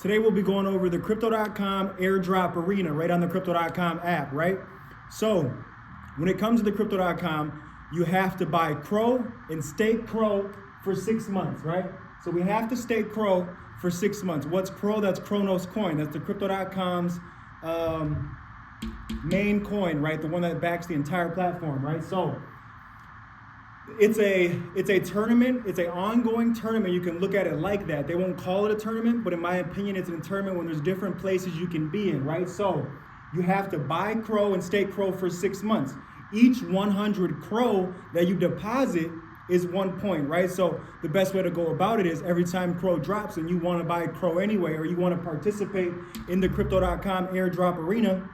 Today we'll be going over the Crypto.com Airdrop Arena right on the Crypto.com app, right? So when it comes to the Crypto.com, you have to buy Crow and stake Crow for 6 months, right? So we have to stake Crow for 6 months. What's Crow? That's Kronos coin. That's the Crypto.com's main coin, right? The one that backs the entire platform, right? So it's a tournament. It's an ongoing tournament. You can look at it like that. They won't call it a tournament, but in my opinion, it's a tournament when there's different places you can be in, right? So you have to buy Crow and stake Crow for 6 months. Each 100 Crow that you deposit is 1 point, right? So the best way to go about it is every time Crow drops and you want to buy Crow anyway, or you want to participate in the Crypto.com Airdrop Arena,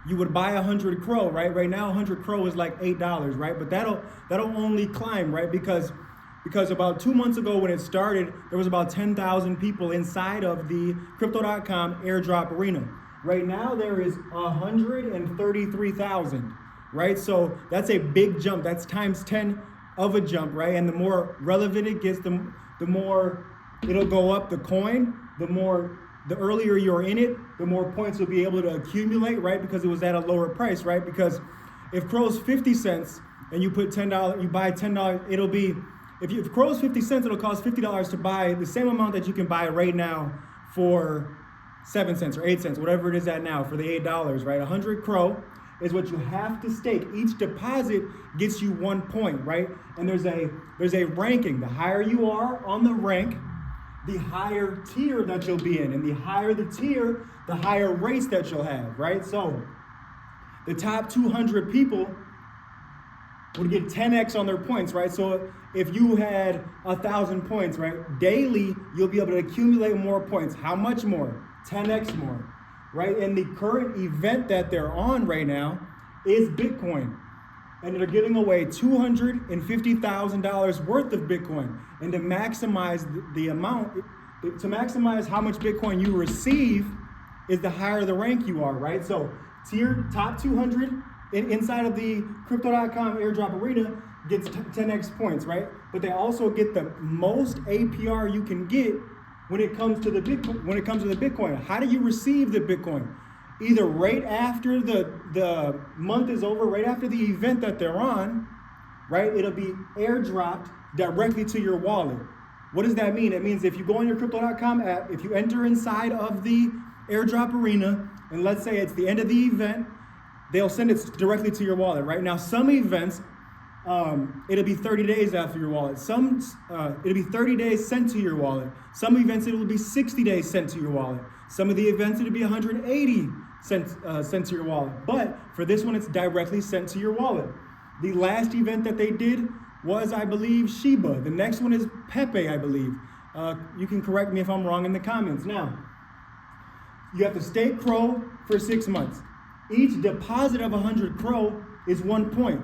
you would buy 100 Crow, right? Right now, 100 Crow is like $8, right? But that'll only climb, right? Because about 2 months ago when it started, there was about 10,000 people inside of the Crypto.com Airdrop Arena. Right now, there is 133,000, right? So that's a big jump. That's times 10 of a jump, right? And the more relevant it gets, the more it'll go up the coin, the earlier you're in it, the more points you'll be able to accumulate, right? Because it was at a lower price, right? Because if Crow's 50 cents and you put $10, you buy $10, it'll be, if Crow's 50 cents, it'll cost $50 to buy the same amount that you can buy right now for 7 cents or 8 cents, whatever it is at now for the $8, right? 100 Crow is what you have to stake. Each deposit gets you 1 point, right? And there's a ranking. The higher you are on the rank, the higher tier that you'll be in. And the higher the tier, the higher rates that you'll have, right? So the top 200 people would get 10x on their points, right? So if you had 1,000 points, right, daily, you'll be able to accumulate more points. How much more? 10x more, right? And the current event that they're on right now is Bitcoin. And they're giving away $250,000 worth of Bitcoin. And to maximize the amount, to maximize how much Bitcoin you receive is the higher the rank you are, right? So top 200 inside of the Crypto.com Airdrop Arena gets 10x points, right? But they also get the most APR you can get when it comes to the Bitcoin. How do you receive the Bitcoin? Either right after the month is over, right after the event that they're on, right? It'll be airdropped directly to your wallet. What does that mean? It means if you go on your Crypto.com app, if you enter inside of the Airdrop Arena, and let's say it's the end of the event, they'll send it directly to your wallet, right? Now, some events, it'll be 30 days after your wallet. Some, it'll be 30 days sent to your wallet. Some events, it will be 60 days sent to your wallet. Some of the events, it'll be 180 sent to your wallet. But for this one, it's directly sent to your wallet. The last event that they did was, I believe, Shiba. The next one is Pepe, I believe. You can correct me if I'm wrong in the comments. Now, you have to stake Crow for 6 months. Each deposit of 100 Crow is 1 point.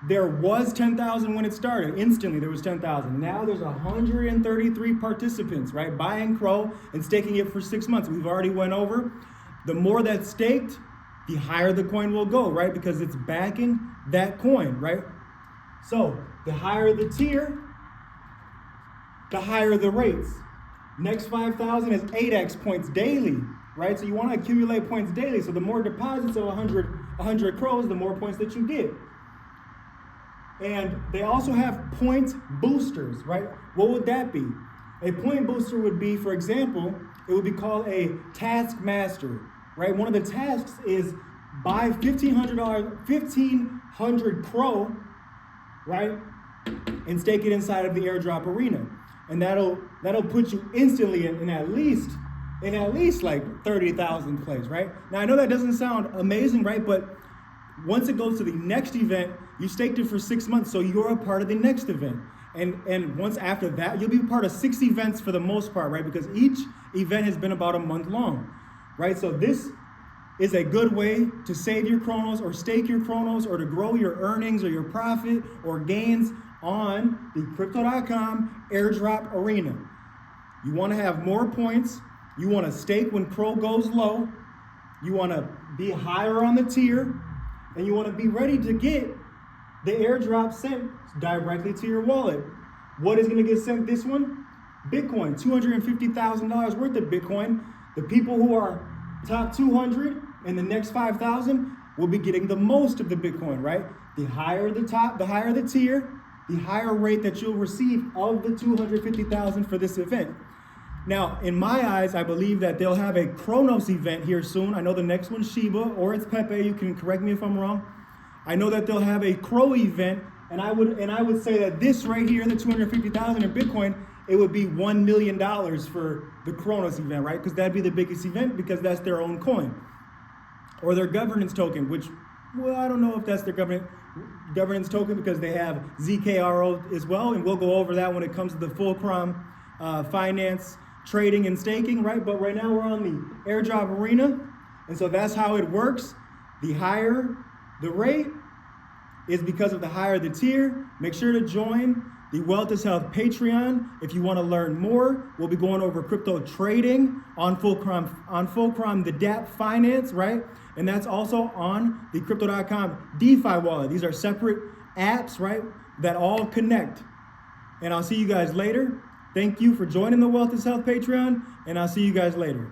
There was 10,000 when it started. Instantly, there was 10,000. Now there's 133 participants, right? Buying Crow and staking it for 6 months. We've already went over. The more that's staked, the higher the coin will go, right? Because it's backing that coin, right? So the higher the tier, the higher the rates. Next 5,000 is 8x points daily, right? So you want to accumulate points daily. So the more deposits of 100 Crows, the more points that you get. And they also have point boosters, right? What would that be? A point booster would be, for example, it would be called a task master, right? One of the tasks is buy $1,500 Crow, right? And stake it inside of the Airdrop Arena. And that'll put you instantly in at least like 30,000 plays, right? Now I know that doesn't sound amazing, right? But once it goes to the next event, you staked it for 6 months, so you're a part of the next event. And once after that, you'll be part of 6 events for the most part, right? Because each event has been about a month long, right? So this is a good way to save your Chronos or stake your Chronos or to grow your earnings or your profit or gains on the Crypto.com Airdrop Arena. You want to have more points. You want to stake when Crow goes low. You want to be higher on the tier. And you want to be ready to get the airdrop sent directly to your wallet. What is going to get sent this one? Bitcoin, $250,000 worth of Bitcoin. The people who are top 200 and the next 5,000 will be getting the most of the Bitcoin, right? The higher the top, the higher the tier, the higher rate that you'll receive of the 250,000 for this event. Now, in my eyes, I believe that they'll have a Chronos event here soon. I know the next one's Shiba or it's Pepe. You can correct me if I'm wrong. I know that they'll have a Crow event, and I would say that this right here, the 250,000 in Bitcoin, it would be $1 million for the Chronos event, right? Because that'd be the biggest event because that's their own coin. Or their governance token, which, well, I don't know if that's their governance token because they have ZKRO as well, and we'll go over that when it comes to the Fulcrum finance, trading, and staking, right? But right now we're on the airdrop arena, and so that's how it works. The higher the rate is because of the higher the tier. Make sure to join the Wealth is Health Patreon. If you want to learn more, we'll be going over crypto trading on Fulcrum, the DApp Finance, right? And that's also on the Crypto.com DeFi wallet. These are separate apps, right, that all connect. And I'll see you guys later. Thank you for joining the Wealth is Health Patreon, and I'll see you guys later.